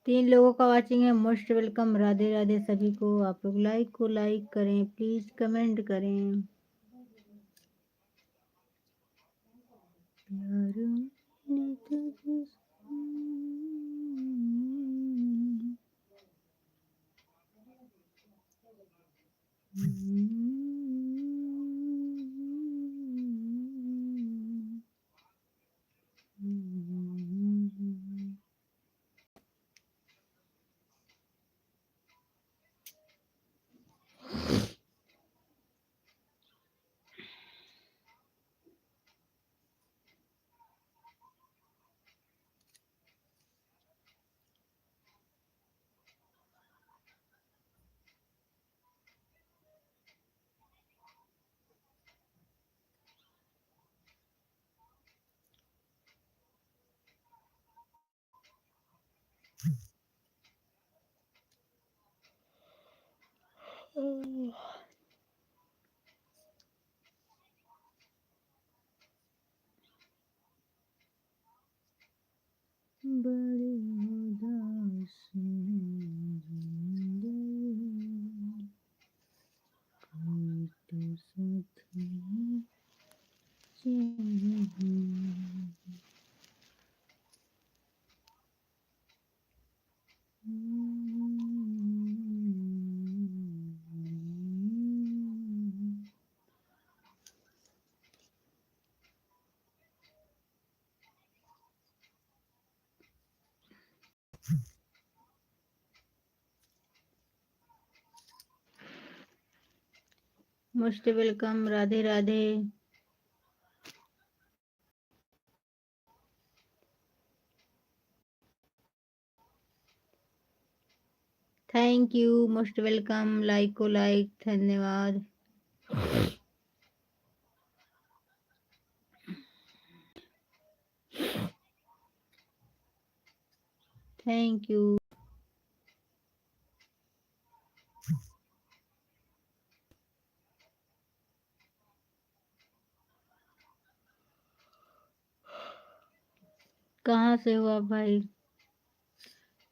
तीन लोगों का वाचिंग है, मोस्ट वेलकम। राधे राधे सभी को। आप लोग लाइक को लाइक करें प्लीज, कमेंट करें। प्यार ने तुझसे बड़े उदास जिंदगी, कोई तो साथ में चाहिए। Most welcome. Radhe Radhe. Thank you, most welcome. Like को लाइक, धन्यवाद। Thank you. कहाँ से हो आप भाई?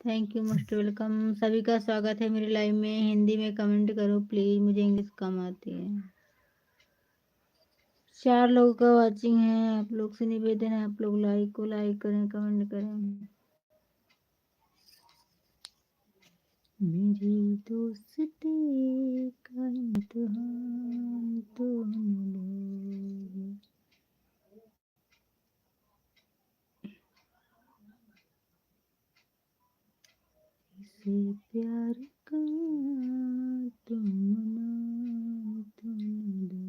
Thank you, most welcome. सभी का स्वागत है मेरे लाइव में। हिंदी में कमेंट करो प्लीज, मुझे इंग्लिश कम आती है। 4 लोगों का वाचिंग है। आप लोग से निवेदन है, आप लोग लाइक को लाइक करें, कमेंट करें। मेरी दोस्ती का इम्तिहान तुम लो, इसे प्यार का तुम नाम तुम दो।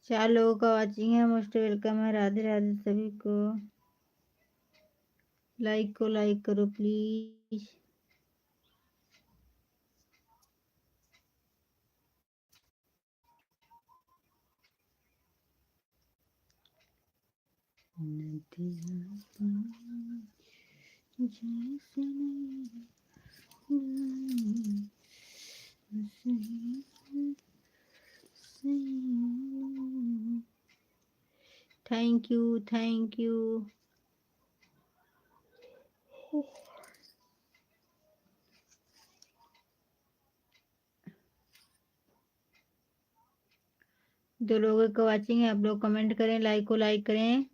4 लोगों का वाचिंग है। मोस्ट वेलकम है। राधे राधे सभी को। लाइक को लाइक करो please. Thank you, thank you. दो लोगों का वाचिंग है। आप लोग कमेंट करें, लाइक को लाइक करें।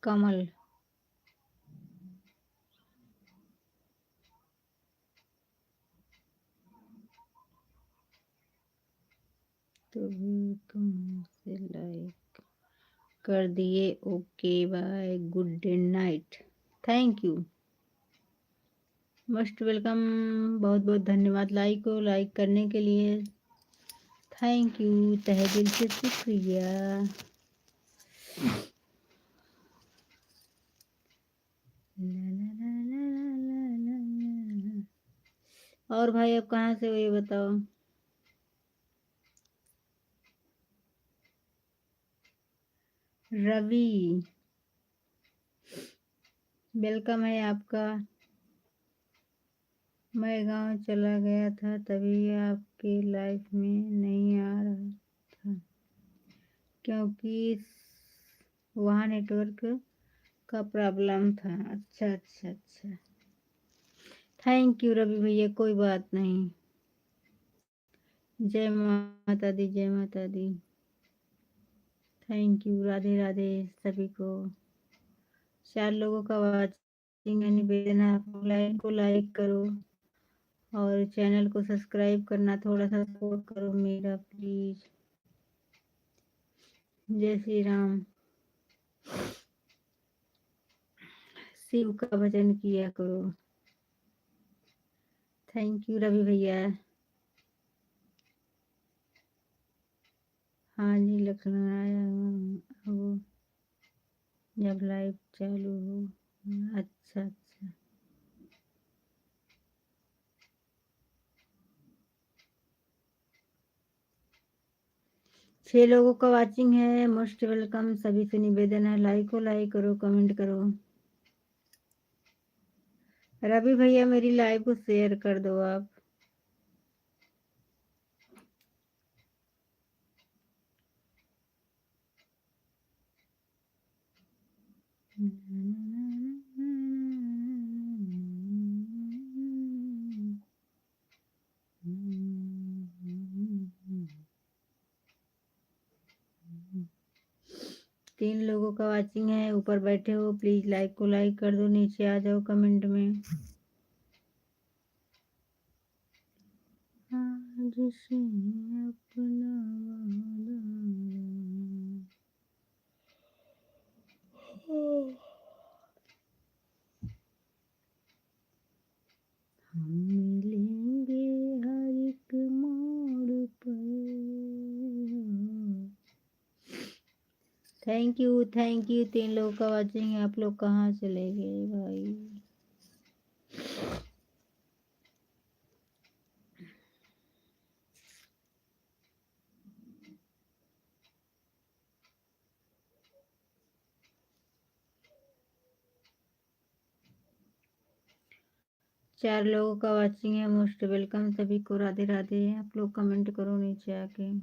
कमल। तो कमल से लाइक कर दिए। Okay bye, good night. Thank you, most welcome. बहुत बहुत धन्यवाद लाइक को लाइक करने के लिए। थैंक यू, तहे दिल से शुक्रिया। और भाई अब कहाँ से हो ये बताओ। रवि वेलकम है आपका। मैं गांव चला गया था तभी आपके लाइफ में नहीं आ रहा था क्योंकि वहाँ नेटवर्क का प्रॉब्लम था। अच्छा अच्छा अच्छा, थैंक यू रवि भैया, कोई बात नहीं। जय माता दी, जय माता दी। थैंक यू, राधे राधे सभी को। 4 लोगों का वाचिंग है, निवेदन है आप लाइक को लाइक करो और चैनल को सब्सक्राइब करना, थोड़ा सा सपोर्ट करो मेरा प्लीज। जय श्री राम। शिव का भजन किया करो। थैंक यू रवि भैया। हाँ जी, लखनऊ आया हूँ जब लाइव चालू हो। अच्छा अच्छा, 6 लोगों का वाचिंग है, मोस्ट वेलकम। सभी से निवेदन है लाइक को लाइक करो, कमेंट करो। रवि भैया मेरी लाइव को शेयर कर दो आप। तीन लोगों का वाचिंग है, ऊपर बैठे हो प्लीज लाइक को लाइक कर दो, नीचे आ जाओ कमेंट में। आज से अपना हम मिलेंगे हर एक मोड़ पर। थैंक यू थैंक यू, 3 लोगों का वाचिंग है। आप लोग कहाँ चले गए भाई। चार लोगों का वाचिंग है, मोस्ट वेलकम सभी को, राधे राधे। आप लोग कमेंट करो नीचे आके।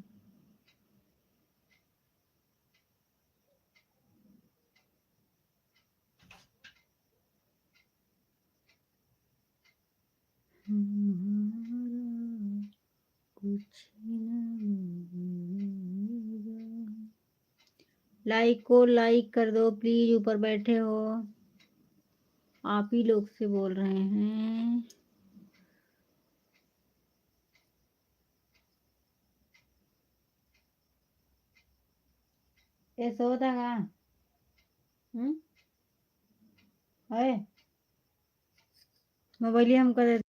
कुछ लाइक को लाइक कर दो प्लीज, ऊपर बैठे हो आप ही लोग से बोल रहे हैं। ऐसा होता कहाँ है मोबाइल हम कर।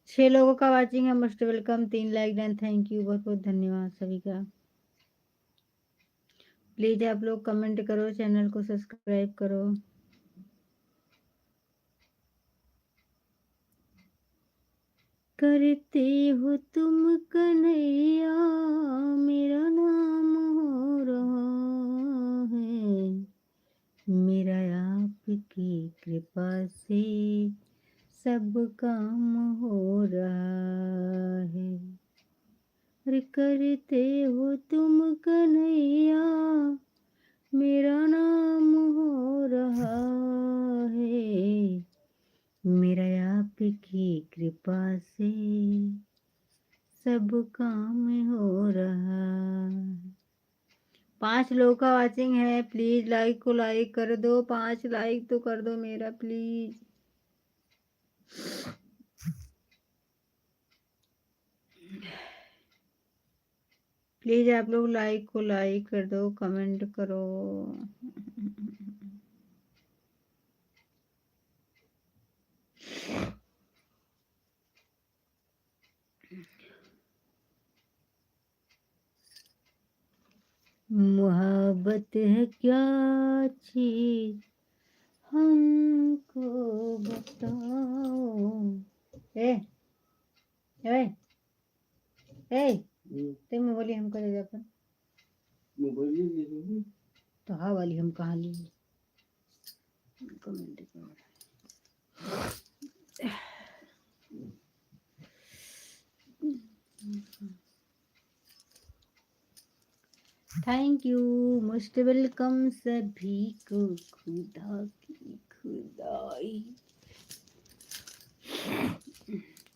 6 लोगों का वाचिंग है, most welcome. 3 like done, thank you, बहुत बहुत धन्यवाद सभी का। प्लीज आप लोग कमेंट करो, चैनल को सब्सक्राइब करो। करते हो तुम कन्हैया मेरा नाम हो रहा है, मेरा आपकी कृपा से सब काम हो रहा है। अरे करते हो तुम कन्हैया मेरा नाम हो रहा है, मेरा आपकी कृपा से सब काम हो रहा है। 5 लोगों का वाचिंग है, प्लीज लाइक को लाइक कर दो, 5 लाइक तो कर दो मेरा प्लीज। प्लीज आप लोग लाइक को लाइक कर दो, कमेंट करो। मोहब्बत है क्या चीज हमको बताओ। ए ए ए ते मोबाइल हमको दे दे अपन। मोबाइल तो हाँ वाली हम कहाँ लिए। कमेंट करो। थैंक यू, मोस्ट वेलकम सभी को। खुदा की खुदाई।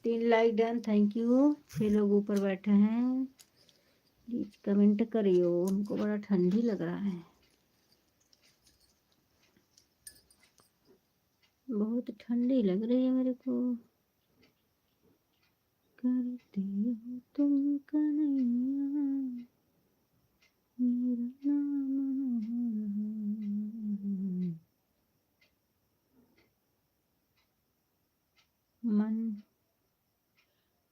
3 लाइक डन, थैंक यू। 6 लोग ऊपर बैठे हैं, प्लीज कमेंट करियो। उनको बड़ा ठंडी लग रहा है, बहुत ठंडी लग रही है मेरे को। करते हो तुम कन्हैया मेरा नाम। मन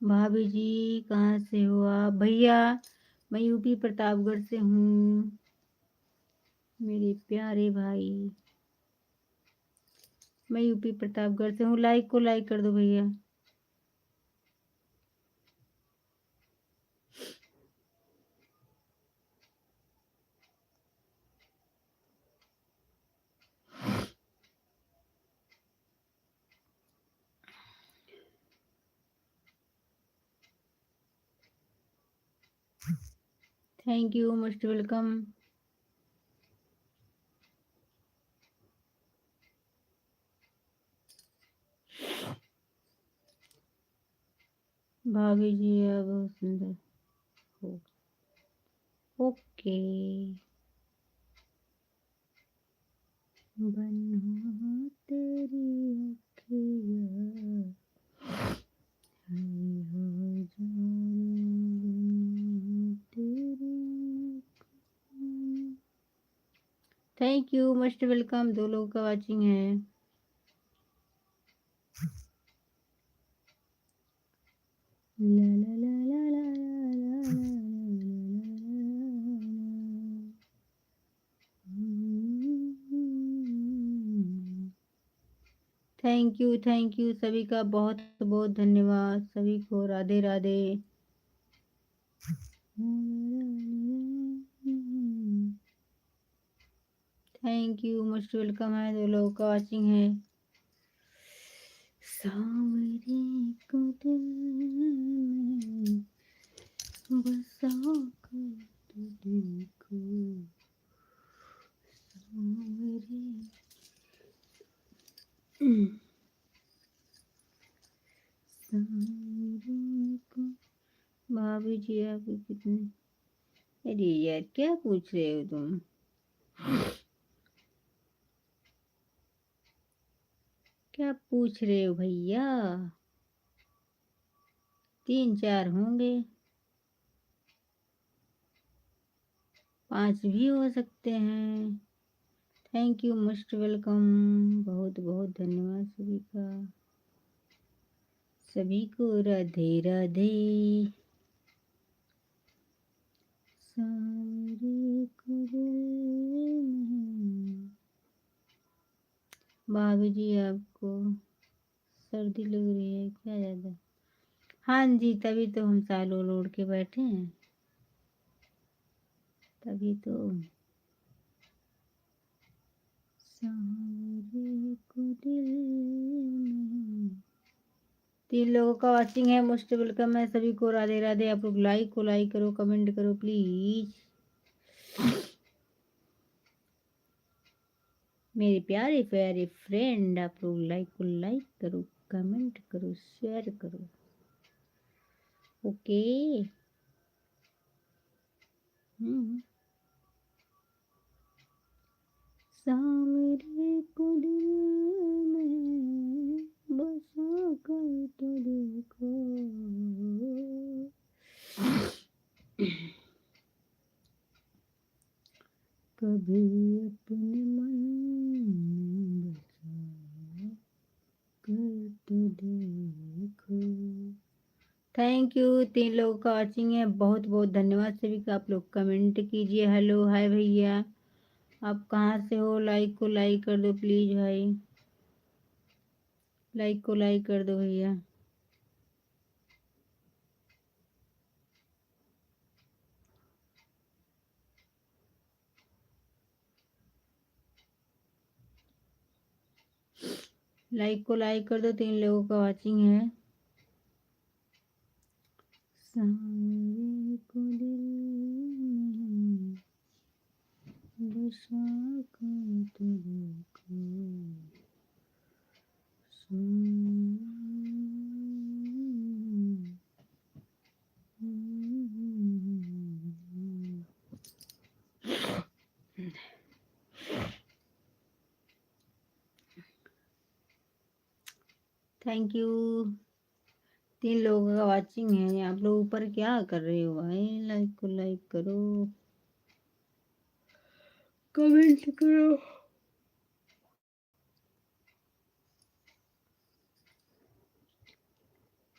भाभी जी कहाँ से हो आप? भैया मैं यूपी प्रतापगढ़ से हूँ, मेरे प्यारे भाई। मैं यूपी प्रतापगढ़ से हूँ। लाइक को लाइक कर दो भैया। Thank you, most welcome. भाभी जी आप बहुत सुंदर हो। ओके। बना तेरी अखियाँ थैंक यू, मोस्ट वेलकम। 2 लोगों का वाचिंग है। ला ला ला ला ला ला ला थैंक यू सभी का बहुत बहुत धन्यवाद। सभी को Radhe Radhe. Thank you, most welcome है। 2 लोगों का वाचिंग है। सावरे को दिल में बसा कर तो देखो सावरे। सावरे को। भाभी जी आपके कितने। अरे यार क्या पूछ रहे हो तुम? क्या पूछ रहे हो भैया? 3-4 होंगे, 5 भी हो सकते हैं। Thank you, most welcome. बहुत बहुत धन्यवाद सभी का। सभी को राधे राधे। सावरे को दिल में। भाभी जी आपको सर्दी लग रही है क्या ज़्यादा? हाँ जी, तभी तो हम साल ओढ़ के बैठे हैं, तभी तो। सावरे को दिल में। 3 लोगों का वाचिंग है, मोस्ट वेलकम है सभी को। राधे राधे। आप लोग लाइक को लाइक करो, कमेंट करो प्लीज। मेरे प्यारे प्यारे फ्रेंड, आप लोग लाइक को लाइक करो, कमेंट करो, शेयर करो। ओके। सावरे को दिल में बसा कर तो देखो। कभी अपने मन में बसा कर तो देखो। थैंक यू, 3 लोगों का वॉचिंग है, बहुत बहुत धन्यवाद सभी का। आप लोग कमेंट कीजिए। हेलो हाय भैया, आप कहाँ से हो? लाइक को लाइक कर दो प्लीज भाई, लाइक को लाइक कर दो भैया। लाइक को लाइक कर दो, 3 लोगों का वॉचिंग है। सामने को दिल में बसा कर तो देखो। थैंक यू, 3 लोगों का वॉचिंग है। आप लोग ऊपर क्या कर रहे हो भाई? लाइक को लाइक करो, कमेंट करो।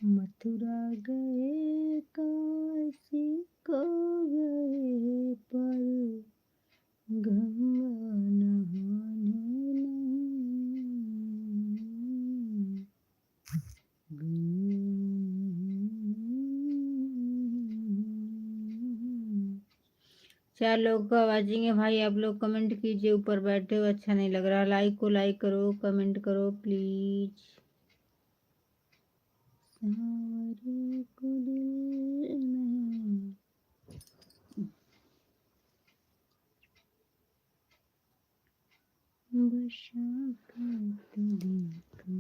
मथुरा गए, काशी को गए, पर गंगा नहाने नहीं गए। 4 लोग का आवाजिंग है भाई, आप लोग कमेंट कीजिए। ऊपर बैठे हो अच्छा नहीं लग रहा। लाइक को लाइक करो, कमेंट करो प्लीज। सारे को दिल में बसा कर तो देखो।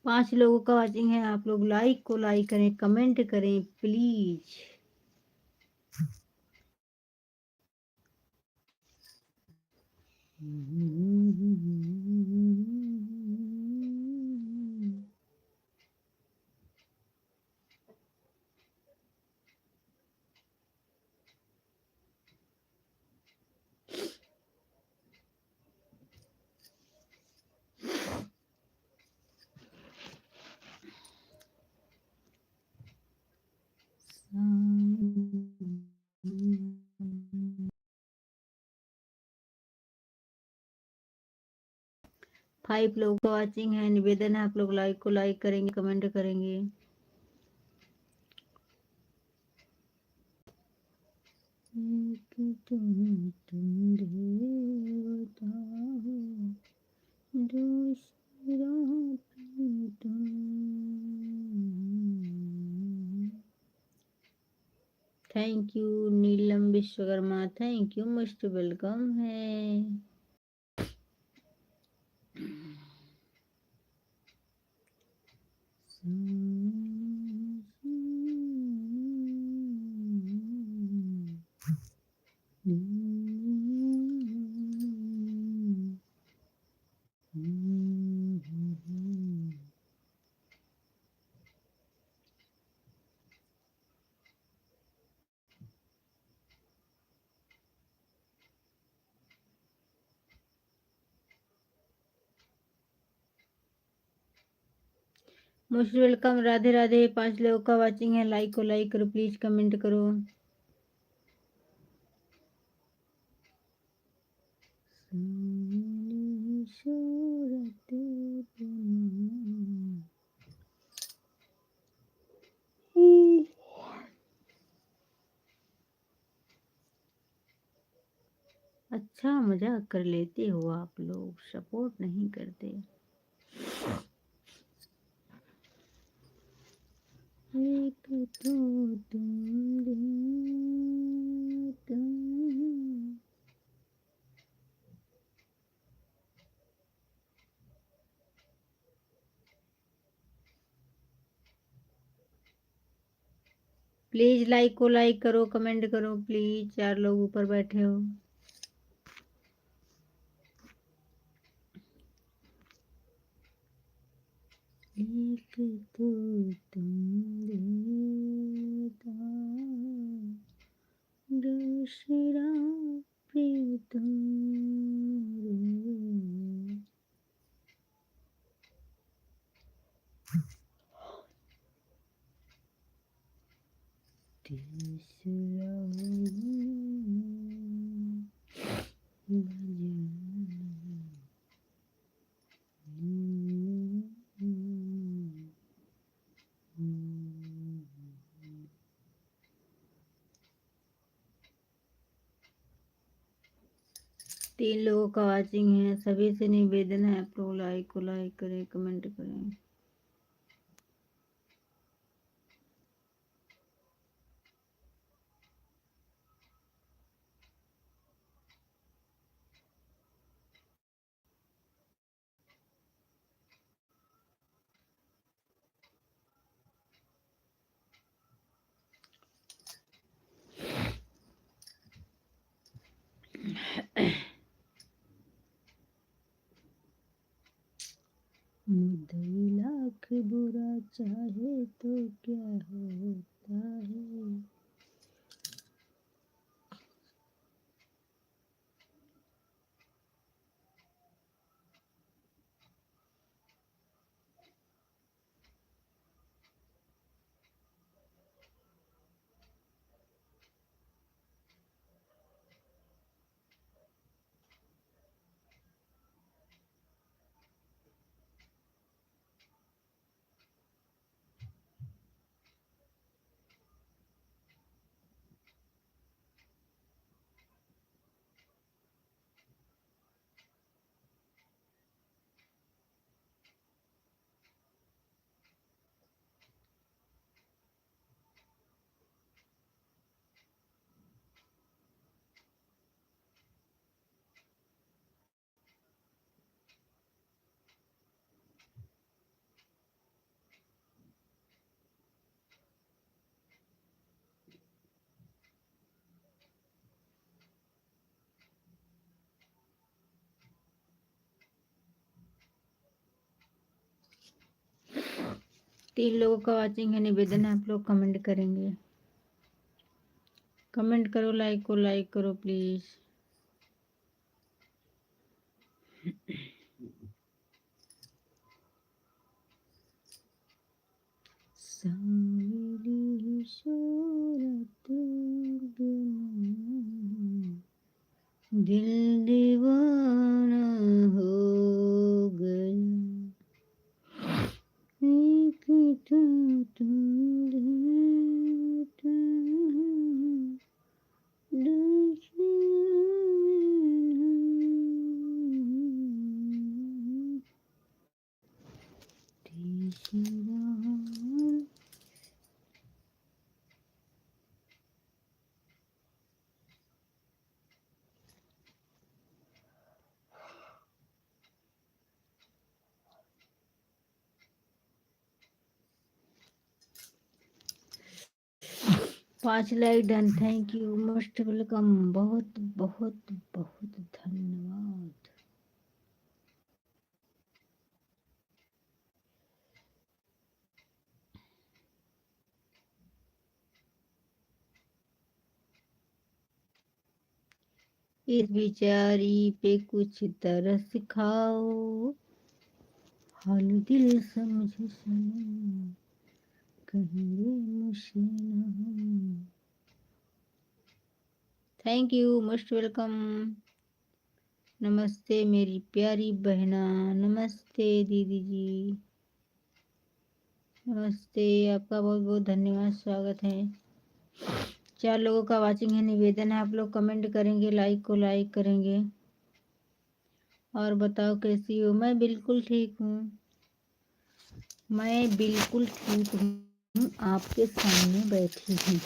5 लोगों का वॉचिंग है, आप लोग लाइक को लाइक करें, कमेंट करें प्लीज। फाइव लोग का वॉचिंग है, निवेदन है आप लोग लाइक को लाइक करेंगे, कमेंट करेंगे। तुम देवता हो, दूसरा तुम। Thank you Neelam Vishwakarma, thank you, most welcome है। Most welcome, Radhe Radhe. 5 लोगों का वॉचिंग है, लाइक को लाइक करो प्लीज, कमेंट करो। अच्छा मजाक कर लेते हो आप लोग, सपोर्ट नहीं करते। एक तो तुम प्लीज लाइक को लाइक करो, कमेंट करो प्लीज। 4 लोग ऊपर बैठे हो। एक तो तुम था दूसरा प्रीतम रे। तीसरा तीन लोगों का वाचिंग है, सभी से निवेदन है आप लोग लाइक करें, कमेंट करें। मुद्दई लाख बुरा चाहे तो क्या होता है। तीन लोगों का वाचिंग है, निवेदन है आप लोग कमेंट करेंगे। कमेंट करो, लाइक करो प्लीज। सांवली सूरत बिन दिल दीवाना हो गया, एक तुम पांच like done, thank you, most welcome, बहुत बहुत बहुत धन्यवाद। इस बिचारी पे कुछ तरस खाओ, हाल दिल समझ सनम, कहीं मुझसे न हो। Thank you, most welcome. नमस्ते मेरी प्यारी बहना, नमस्ते दीदी जी, नमस्ते, आपका बहुत बहुत धन्यवाद, स्वागत है। चार लोगों का वाचिंग है, निवेदन है आप लोग कमेंट करेंगे, लाइक करेंगे। और बताओ कैसी हो? मैं बिल्कुल ठीक हूँ, मैं बिल्कुल ठीक हूँ, आपके सामने बैठी हूँ।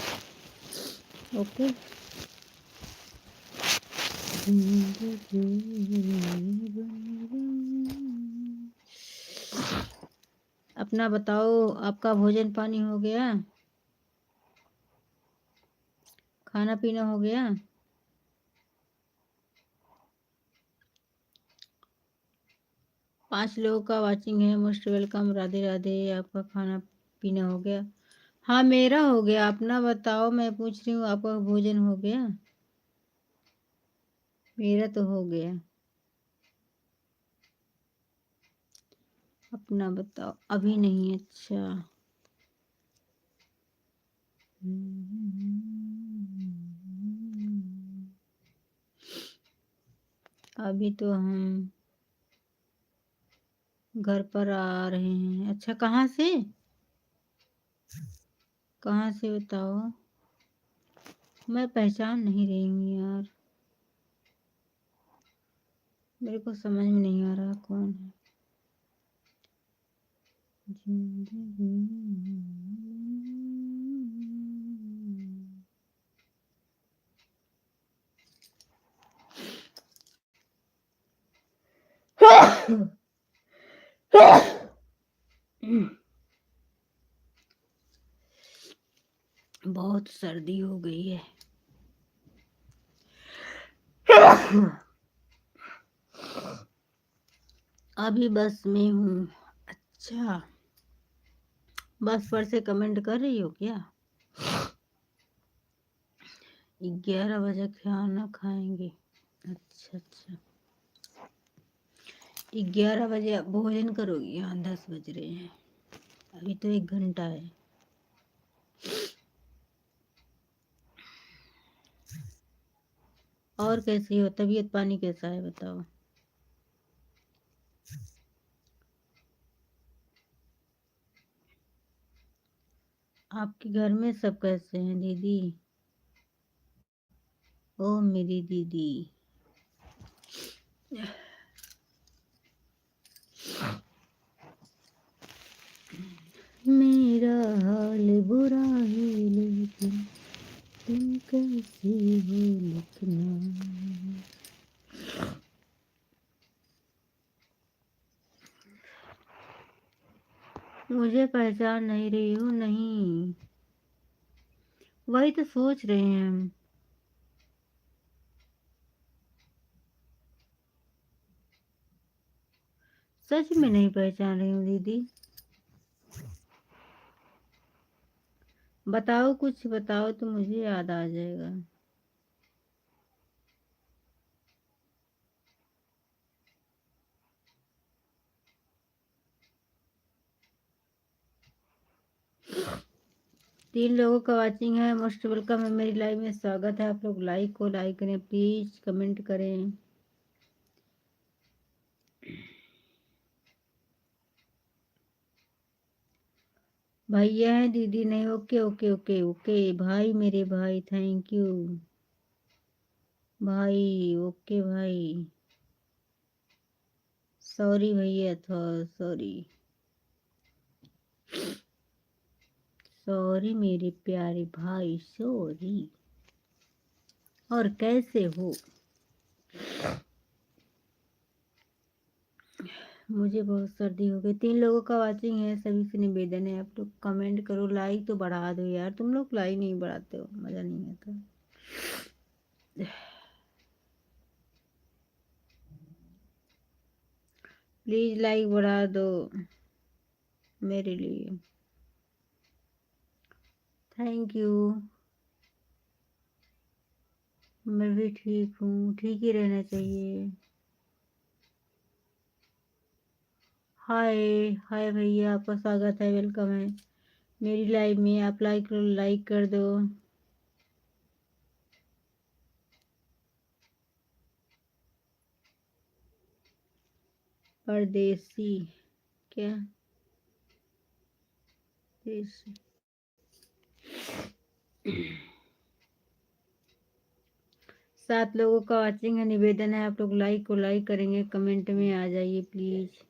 ओके, अपना बताओ, आपका भोजन पानी हो गया? खाना पीना हो गया? पांच लोगों का वाचिंग है, मोस्ट वेलकम, राधे राधे। आपका खाना पीना हो गया? हाँ, मेरा हो गया, अपना बताओ। मैं पूछ रही हूँ आपका भोजन हो गया? मेरा तो हो गया। अपना बताओ। अभी नहीं? अच्छा। अभी तो हम घर पर आ रहे हैं। अच्छा, कहाँ से? कहाँ से बताओ? मैं पहचान नहीं रही हूँ यार, मेरे को समझ में नहीं आ रहा कौन है। जिंदगी बहुत सर्दी हो गई है। अभी बस में हूँ। अच्छा, बस पर से कमेंट कर रही हो क्या? 11 बजे खाना खाएंगे? अच्छा अच्छा, 11 बजे आप भोजन करोगी? यहाँ 10 बज रहे हैं, अभी तो 1 घंटा है। और कैसी हो? तबीयत पानी कैसा है बताओ? आपके घर में सब कैसे हैं दीदी? ओ मेरी दीदी। मेरा हाल बुरा है लेकिन तुम कैसे हो लिखना। मुझे पहचान नहीं रही हूँ? नहीं, वही तो सोच रहे हैं हम। सच में नहीं पहचान रही हूँ दीदी। बताओ, कुछ बताओ तो मुझे याद आ जाएगा। तीन लोगों का वाचिंग है। मोस्ट वेलकम है, मेरी लाइव में स्वागत है। आप लोग लाइक को लाइक करें प्लीज, कमेंट करें। भैया है दीदी नहीं? ओके ओके ओके ओके भाई, मेरे भाई, थैंक यू भाई। ओके भाई, सॉरी भैया, था सॉरी। सॉरी मेरे प्यारे भाई, सॉरी। और कैसे हो? मुझे बहुत सर्दी हो गई। 3 लोगों का वाचिंग है, सभी से निवेदन है आप लोग कमेंट करो, लाइक तो बढ़ा दो यार। तुम लोग लाइक नहीं बढ़ाते हो, मजा नहीं आता। प्लीज लाइक बढ़ा दो मेरे लिए, थैंक यू। मैं भी ठीक हूँ, ठीक ही रहना चाहिए। हाय हाय भैया, आपका स्वागत है, वेलकम है मेरी लाइव में। आप लाइक कर दो। परदेसी क्या? देसी 7 लोगों का वाचिंग है, निवेदन है आप लोग लाइक को लाइक करेंगे, कमेंट में आ जाइए please.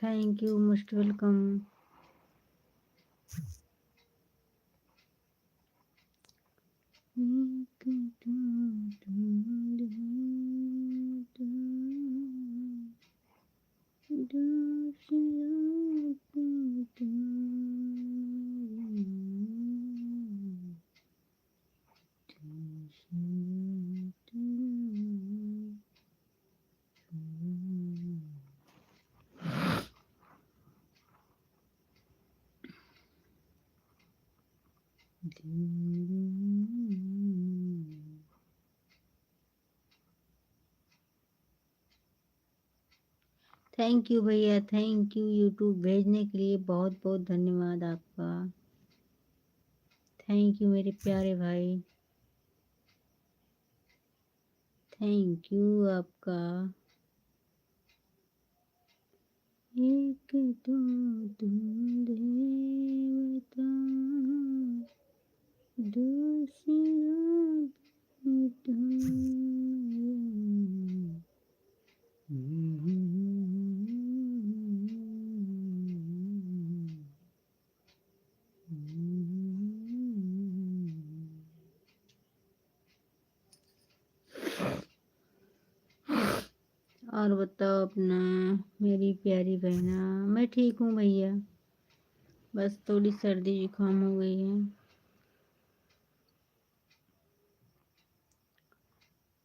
Thank you, most welcome. Thank you भैया, थैंक यू यूट्यूब भेजने के लिए, बहुत बहुत धन्यवाद आपका। थैंक यू मेरे प्यारे भाई, थैंक यू आपका। एक तो तुम देवता, दूसरा तुम। और बताओ अपना, मेरी प्यारी बहना। मैं ठीक हूँ भैया, बस थोड़ी सर्दी जुकाम हो गई है।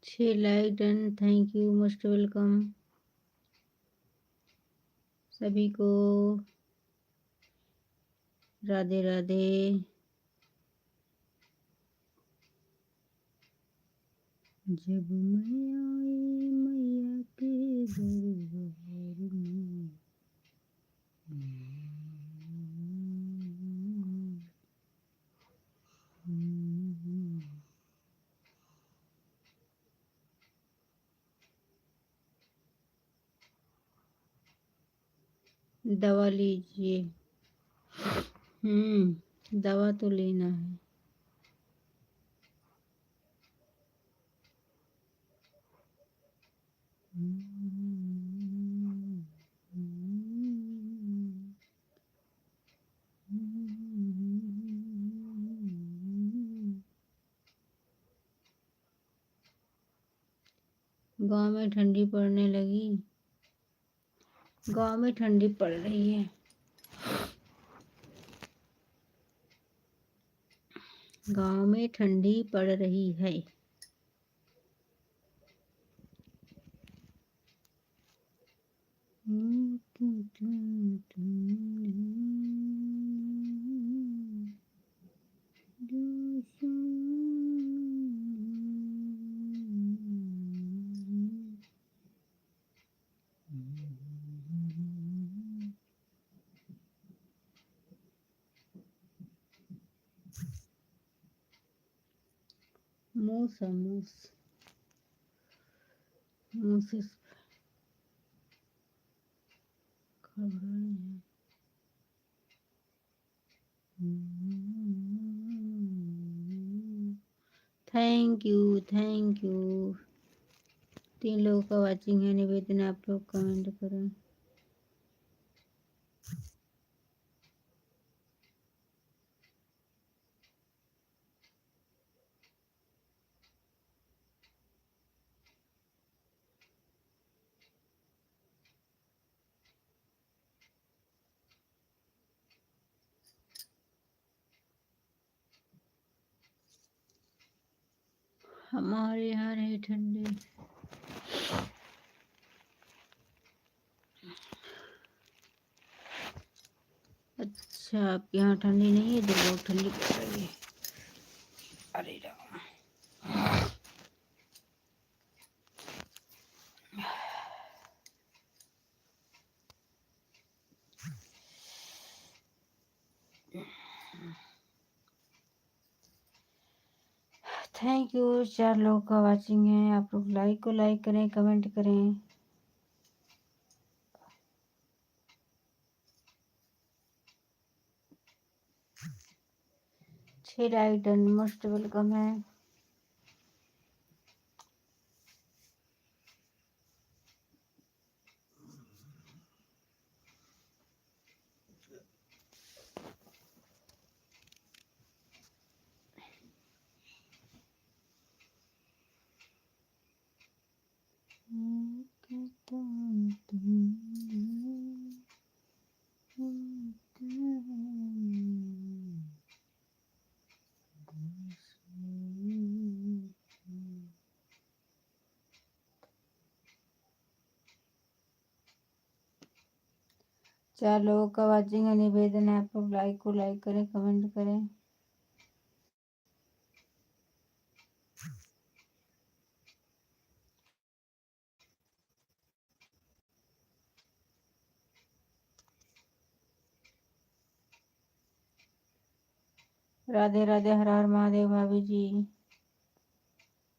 6 like done, thank you, most welcome सभी को। राधे राधे। जब मैं आई मैया के दरबार में, दवा लीजिए। दवा तो लेना है। गांव में ठंडी पड़ने लगी, गांव में ठंडी पड़ रही है। गांव में ठंडी पड़ रही है। मूस से खबर थैंक यू, थैंक यू। 3 लोगों का वाचिंग है, निवेदन आप लोग कमेंट करें। हमारे यहाँ नहीं ठंडी। अच्छा, आपके यहाँ ठंडी नहीं है, तो बहुत ठंडी पड़ रही है। अरे राम। थैंक यू, 4 लोगों का वाचिंग है। आप लोग लाइक को लाइक करें, कमेंट करें। छह लाइक डन, मोस्ट वेलकम है। चार लोगों का वाचिंग है, निवेदन है आप लोग लाइक को लाइक करें, कमेंट करें। राधे राधे, हर हर महादेव भाभी जी।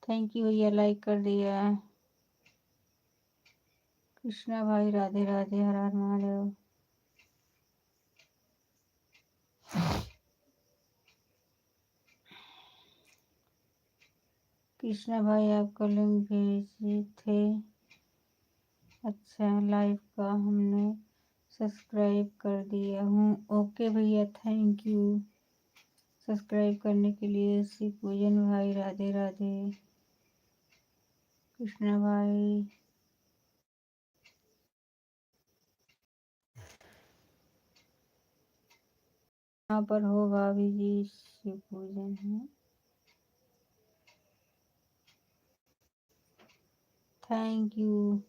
थैंक यू भैया, लाइक कर दिया। कृष्णा भाई राधे राधे, हर हर महादेव। कृष्णा भाई आपको लिंक भेजे थे। अच्छा, लाइव का हमने सब्सक्राइब कर दिया हूँ। ओके भैया, थैंक यू सब्सक्राइब करने के लिए। श्री पूजन भाई राधे राधे। कृष्णा भाई यहाँ पर हो भाभी जी, शिव पूजन है। Thank you.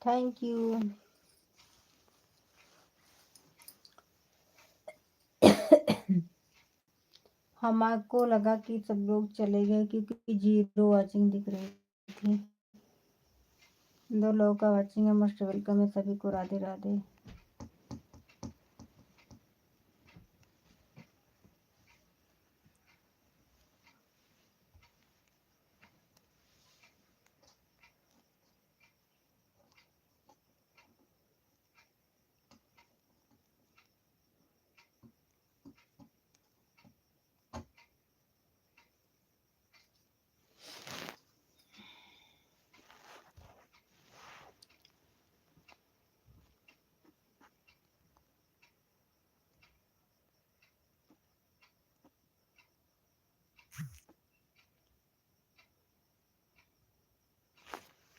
Thank you. हमारे लगा कि सब लोग चले गए क्योंकि 0 वॉचिंग दिख रही थी। 2 लोगों का वॉचिंग है। मोस्ट वेलकम है सभी को। राधे राधे।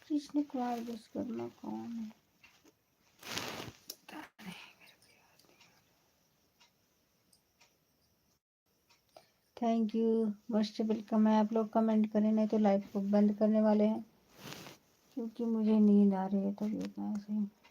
कृष्ण कुमार विश्वकर्मा कौन है? थैंक यू, मोस्ट वेलकम है। आप लोग कमेंट करें, नहीं तो लाइव को बंद करने वाले हैं क्योंकि मुझे नींद आ रही है तबीयत ऐसे।